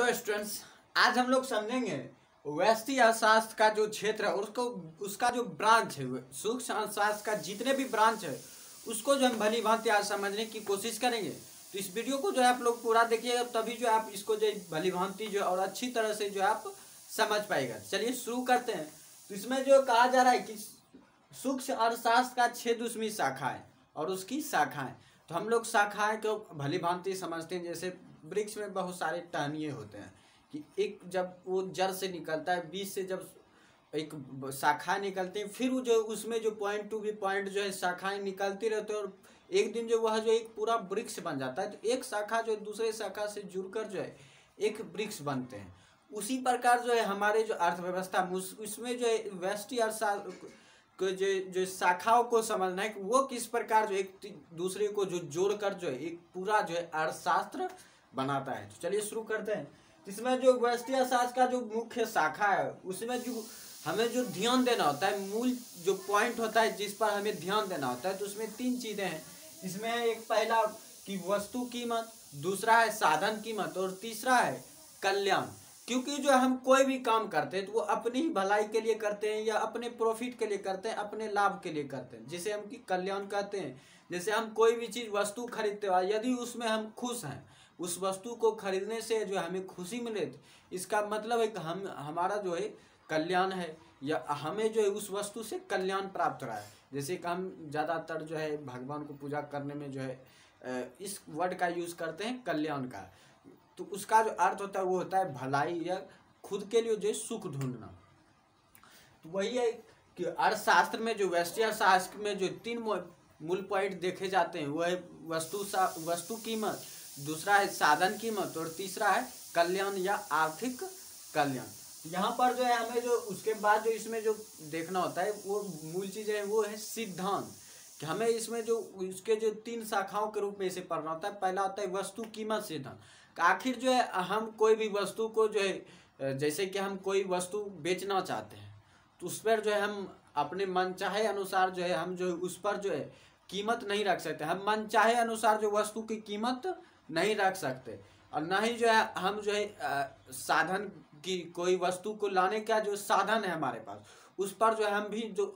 Hello students, आज हम लोग समझेंगे व्यष्टि अर्थशास्त्र का जो क्षेत्र है उसको उसका जो ब्रांच है सूक्ष्म अर्थशास्त्र का जितने भी ब्रांच है उसको जो हम भली भांति आज समझने की कोशिश करेंगे। तो इस वीडियो को जो है आप लोग पूरा देखिएगा, तभी जो आप इसको जो भली भांति जो और अच्छी तरह से जो आप समझ पाएगा। चलिए शुरू करते हैं। तो इसमें जो कहा जा रहा है कि सूक्ष्म अर्थशास्त्र का 6 दूसरी शाखा है और उसकी शाखाएं। तो हम लोग शाखाएं को भली भांति समझते हैं। जैसे वृक्ष में बहुत सारे टहनिए होते हैं कि एक जब वो जड़ से निकलता है, बीज से जब एक शाखा निकलती है, फिर वो जो उसमें जो पॉइंट टू भी पॉइंट जो है शाखाएं निकलती रहती है और एक दिन जो वह जो एक पूरा वृक्ष बन जाता है। तो एक शाखा जो दूसरे शाखा से जुड़कर जो है एक वृक्ष बनते हैं। उसी प्रकार जो है हमारे जो अर्थव्यवस्था उसमें जो है व्यष्टि अर्थशास्त्र को जो शाखाओं को समझना है कि वो किस प्रकार जो एक दूसरे को जो जोड़कर जो है एक पूरा जो है अर्थशास्त्र बनाता है। तो चलिए शुरू करते हैं। इसमें जो व्यष्टि अर्थशास्त्र का जो मुख्य शाखा है उसमें जो हमें जो ध्यान देना होता है, मूल जो पॉइंट होता है जिस पर हमें ध्यान देना होता है, तो उसमें 3 चीजें हैं। इसमें एक पहला कि वस्तु कीमत, दूसरा है साधन कीमत और तीसरा है कल्याण। क्योंकि जो हम कोई भी काम करते हैं तो वो अपनी ही भलाई के लिए करते हैं या अपने प्रॉफिट के लिए करते हैं, अपने लाभ के लिए करते हैं, जिसे हम की कल्याण कहते हैं। जैसे हम कोई भी चीज वस्तु खरीदते हैं, यदि उसमें हम खुश हैं, उस वस्तु को खरीदने से जो हमें खुशी मिले, तो इसका मतलब है कि हमारा जो है कल्याण है या हमें जो है उस वस्तु से कल्याण प्राप्त हो रहा है। जैसे कि हम ज़्यादातर जो है भगवान को पूजा करने में जो है इस वर्ड का यूज़ करते हैं कल्याण का। तो उसका जो अर्थ होता है वो होता है भलाई या खुद के लिए जो सुख ढूंढना। तो वही है कि अर्थशास्त्र में जो व्यष्टि अर्थशास्त्र में जो 3 मूल पॉइंट देखे जाते हैं वो है वस्तु कीमत, दूसरा है साधन कीमत और तीसरा है कल्याण या आर्थिक कल्याण। यहाँ पर जो है हमें जो उसके बाद जो इसमें जो देखना होता है वो मूल चीज़ है वो है सिद्धांत। कि हमें इसमें जो इसके जो 3 शाखाओं के रूप में इसे पढ़ना होता है। पहला होता है वस्तु कीमत सिद्धांत। आखिर जो है हम कोई भी वस्तु को जो है जैसे कि हम कोई वस्तु बेचना चाहते हैं तो उस पर जो है हम अपने मनचाहे अनुसार जो है हम जो उस पर जो है कीमत नहीं रख सकते। हम मनचाहे अनुसार जो वस्तु की कीमत नहीं रख सकते और न ही जो है हम जो है साधन की कोई वस्तु को लाने का जो साधन है हमारे पास उस पर जो है हम भी जो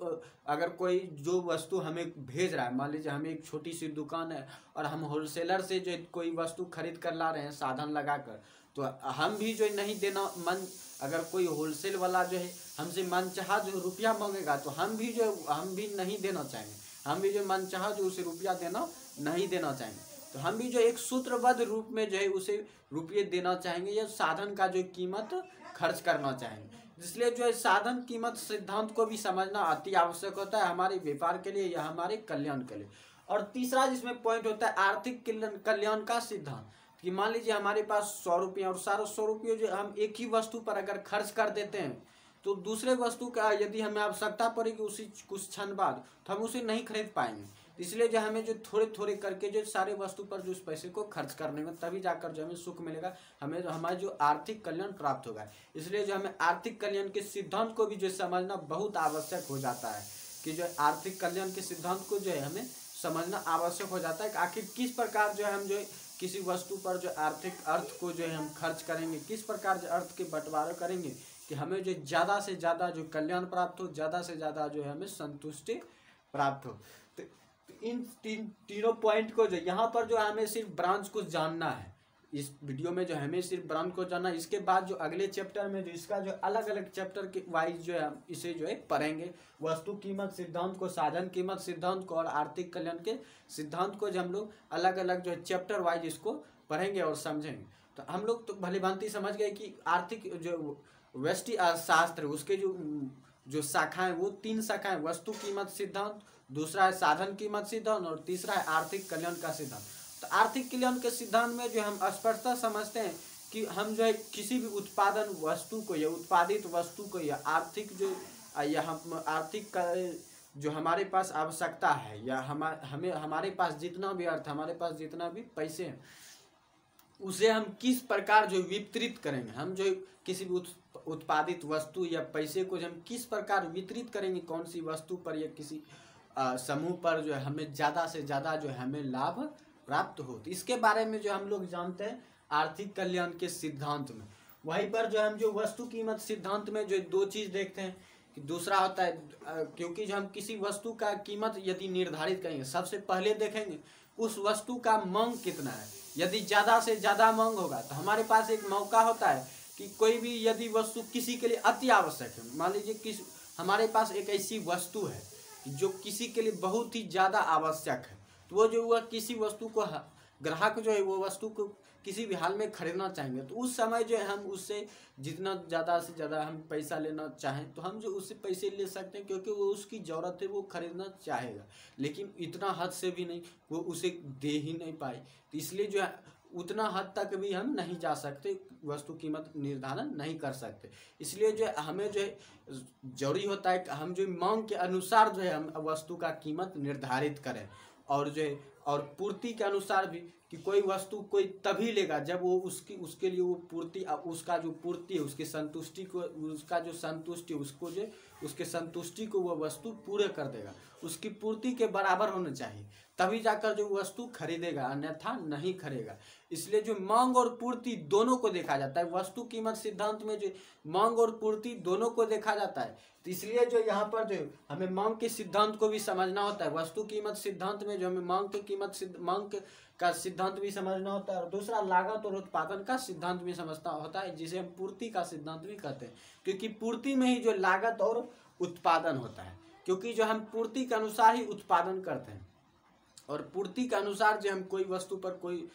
अगर कोई जो वस्तु हमें भेज रहा है, मान लीजिए हमें एक छोटी सी दुकान है और हम होलसेलर से जो कोई वस्तु खरीद कर ला रहे हैं साधन लगाकर, तो हम भी जो नहीं देना मन, अगर कोई होलसेल वाला जो है हमसे मनचाहा जो रुपया मांगेगा तो हम भी नहीं देना चाहेंगे। हम भी जो मनचाहा जो उसे रुपया देना नहीं देना चाहेंगे। तो हम भी जो एक सूत्रबद्ध रूप में जो है उसे रुपये देना चाहेंगे या साधन का जो कीमत खर्च करना चाहेंगे। इसलिए जो है साधन कीमत सिद्धांत को भी समझना अति आवश्यक होता है हमारे व्यापार के लिए या हमारे कल्याण के लिए। और तीसरा जिसमें पॉइंट होता है आर्थिक कल्याण का सिद्धांत। कि मान लीजिए हमारे पास 100 रुपये और सारे 100 रुपये जो हम एक ही वस्तु पर अगर खर्च कर देते हैं तो दूसरे वस्तु का यदि हमें आवश्यकता पड़ेगी उसी कुछ क्षण बाद तो हम उसे नहीं खरीद पाएंगे। इसलिए जो हमें जो थोड़े थोड़े करके जो सारे वस्तु पर जो उस पैसे को खर्च करने में तभी जाकर जो हमें सुख मिलेगा, हमें हमारा जो आर्थिक कल्याण प्राप्त होगा। इसलिए जो हमें आर्थिक कल्याण के सिद्धांत को भी जो समझना बहुत आवश्यक हो जाता है कि जो आर्थिक कल्याण के सिद्धांत को जो है हमें समझना आवश्यक हो जाता है कि आखिर किस प्रकार जो है हम जो है किसी वस्तु पर जो आर्थिक अर्थ को जो है हम खर्च करेंगे, किस प्रकार जो अर्थ के बंटवारा करेंगे कि हमें जो ज़्यादा से ज़्यादा जो कल्याण प्राप्त हो, ज़्यादा से ज़्यादा जो है हमें संतुष्टि प्राप्त हो। तो इन तीनों पॉइंट को जो यहाँ पर जो हमें सिर्फ ब्रांच को जानना है, इस वीडियो में जो हमें सिर्फ ब्रांच को जानना है। इसके बाद जो अगले चैप्टर में जो इसका जो अलग अलग चैप्टर के वाइज जो है हम इसे जो है पढ़ेंगे। वस्तु कीमत सिद्धांत को, साधन कीमत सिद्धांत को और आर्थिक कल्याण के सिद्धांत को जो हम लोग अलग अलग जो है चैप्टर वाइज इसको पढ़ेंगे और समझेंगे। तो हम लोग तो भली भांति समझ गए कि आर्थिक जो व्यष्टि अर्थशास्त्र उसके जो शाखाएं वो 3 शाखाएं, वस्तु कीमत सिद्धांत, दूसरा है साधन कीमत सिद्धांत और तीसरा है आर्थिक कल्याण का सिद्धांत। तो आर्थिक कल्याण के सिद्धांत में जो हम स्पष्टता समझते हैं कि हम जो है किसी भी उत्पादन वस्तु को या उत्पादित वस्तु को या आर्थिक जो या हम आर्थिक जो हमारे पास आवश्यकता है या हमारे पास जितना भी अर्थ, हमारे पास जितना भी पैसे हैं उसे हम किस प्रकार जो वितरित करेंगे, हम जो किसी भी उत्पादित वस्तु या पैसे को हम किस प्रकार वितरित करेंगे, कौन सी वस्तु पर या किसी समूह पर जो है हमें ज़्यादा से ज़्यादा जो है हमें लाभ प्राप्त हो। तो इसके बारे में जो हम लोग जानते हैं आर्थिक कल्याण के सिद्धांत में। वहीं पर जो हम जो वस्तु कीमत सिद्धांत में जो दो चीज देखते हैं कि दूसरा होता है क्योंकि जो हम किसी वस्तु का कीमत यदि निर्धारित करेंगे सबसे पहले देखेंगे उस वस्तु का मांग कितना है। यदि ज़्यादा से ज़्यादा मांग होगा तो हमारे पास एक मौका होता है कि कोई भी यदि वस्तु किसी के लिए अति आवश्यक है, मान लीजिए हमारे पास एक ऐसी वस्तु है जो किसी के लिए बहुत ही ज़्यादा आवश्यक है, तो वो जो वह किसी वस्तु को ग्राहक जो है वो वस्तु को किसी भी हाल में खरीदना चाहेंगे तो उस समय जो है हम उससे जितना ज़्यादा से ज़्यादा हम पैसा लेना चाहें तो हम जो उससे पैसे ले सकते हैं क्योंकि वो उसकी ज़रूरत है, वो खरीदना चाहेगा, लेकिन इतना हद से भी नहीं, वो उसे दे ही नहीं पाए। तो इसलिए जो है उतना हद तक भी हम नहीं जा सकते, वस्तु कीमत निर्धारण नहीं कर सकते। इसलिए जो है हमें जो है जरूरी होता है कि हम जो मांग के अनुसार जो है हम वस्तु का कीमत निर्धारित करें और जो है और पूर्ति के अनुसार भी कि कोई वस्तु कोई तभी लेगा जब वो उसके लिए वो पूर्ति उसका जो पूर्ति है उसकी संतुष्टि को उसका जो संतुष्टि उसको जो उसके संतुष्टि को वो वस्तु पूरे कर देगा, उसकी पूर्ति के बराबर होना चाहिए तभी जाकर जो वस्तु खरीदेगा, अन्यथा नहीं खरीदेगा। इसलिए जो मांग और पूर्ति दोनों को देखा जाता है, वस्तु कीमत सिद्धांत में जो मांग और पूर्ति दोनों को देखा जाता है। तो इसलिए जो यहाँ पर जो हमें मांग के सिद्धांत को भी समझना होता है, वस्तु कीमत सिद्धांत में जो हमें मांग का सिद्धांत भी समझना होता है और दूसरा लागत और उत्पादन का सिद्धांत भी समझना होता है जिसे हम पूर्ति का सिद्धांत भी कहते हैं, क्योंकि पूर्ति में ही जो लागत और उत्पादन होता है, क्योंकि जो हम पूर्ति के अनुसार ही उत्पादन करते हैं और पूर्ति के अनुसार जो हम कोई वस्तु पर कोई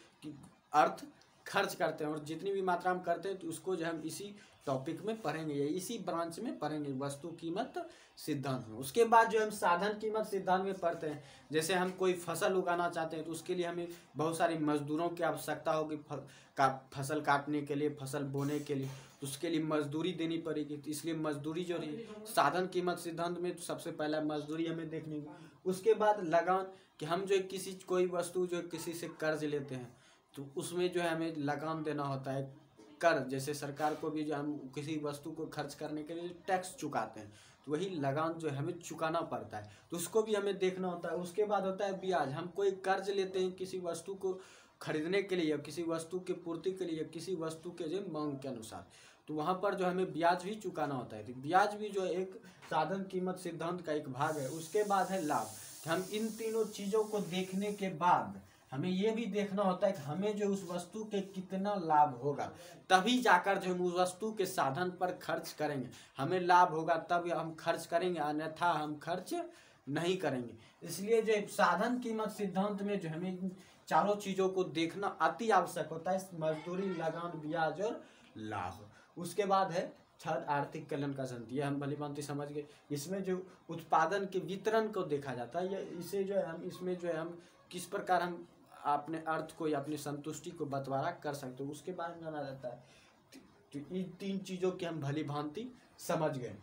अर्थ खर्च करते हैं और जितनी भी मात्रा में करते हैं तो उसको जो हम इसी टॉपिक में पढ़ेंगे या इसी ब्रांच में पढ़ेंगे, वस्तु कीमत सिद्धांत में। उसके बाद जो हम साधन कीमत सिद्धांत में पढ़ते हैं, जैसे हम कोई फसल उगाना चाहते हैं तो उसके लिए हमें बहुत सारी मजदूरों की आवश्यकता होगी, फसल काटने के लिए, फसल बोने के लिए, तो उसके लिए मजदूरी देनी पड़ेगी। तो इसलिए मजदूरी जो है साधन कीमत सिद्धांत में तो सबसे पहला मजदूरी हमें देखनी होगी। उसके बाद लगान कि हम जो कोई वस्तु जो किसी से कर्ज लेते हैं तो उसमें जो है हमें लगान देना होता है, कर जैसे सरकार को भी जो हम किसी वस्तु को खर्च करने के लिए टैक्स चुकाते हैं तो वही लगान जो है हमें चुकाना पड़ता है, तो उसको भी हमें देखना होता है। उसके बाद होता है ब्याज, हम कोई कर्ज लेते हैं किसी वस्तु को खरीदने के लिए या किसी वस्तु की पूर्ति के लिए या किसी वस्तु के जो मांग के अनुसार, तो वहाँ पर जो हमें ब्याज भी चुकाना होता है। तो ब्याज भी जो एक साधन कीमत सिद्धांत का एक भाग है। उसके बाद है लाभ, हम इन तीनों चीज़ों को देखने के बाद हमें ये भी देखना होता है कि हमें जो उस वस्तु के कितना लाभ होगा, तभी जाकर जो हम उस वस्तु के साधन पर खर्च करेंगे। हमें लाभ होगा तब हम खर्च करेंगे, अन्यथा हम खर्च नहीं करेंगे। इसलिए जो साधन कीमत सिद्धांत में जो हमें चारों चीज़ों को देखना अति आवश्यक होता है, मजदूरी, लगान, ब्याज और लाभ। उसके बाद है छठ आर्थिक कल्याण का संधि, ये हम भली भांति समझ गए। इसमें जो उत्पादन के वितरण को देखा जाता है, इसे जो है हम इसमें जो है हम किस प्रकार हम अपने अर्थ को या अपनी संतुष्टि को बंटवारा कर सकते हो उसके बारे में जाना जाता है। तो इन तीन चीज़ों की हम भली भांति समझ गए।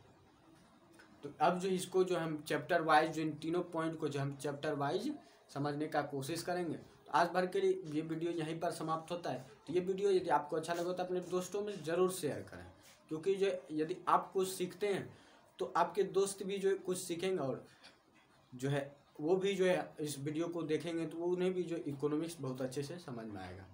तो अब जो इसको जो हम चैप्टर वाइज जो इन तीनों पॉइंट को जो हम चैप्टर वाइज समझने का कोशिश करेंगे। तो आज भर के लिए ये वीडियो यहीं पर समाप्त होता है। तो ये वीडियो यदि आपको अच्छा लगा तो अपने दोस्तों में ज़रूर शेयर करें, क्योंकि जो यदि आप कुछ सीखते हैं तो आपके दोस्त भी जो है कुछ सीखेंगे और जो है वो भी जो है इस वीडियो को देखेंगे तो वो उन्हें भी जो इकोनॉमिक्स बहुत अच्छे से समझ में आएगा।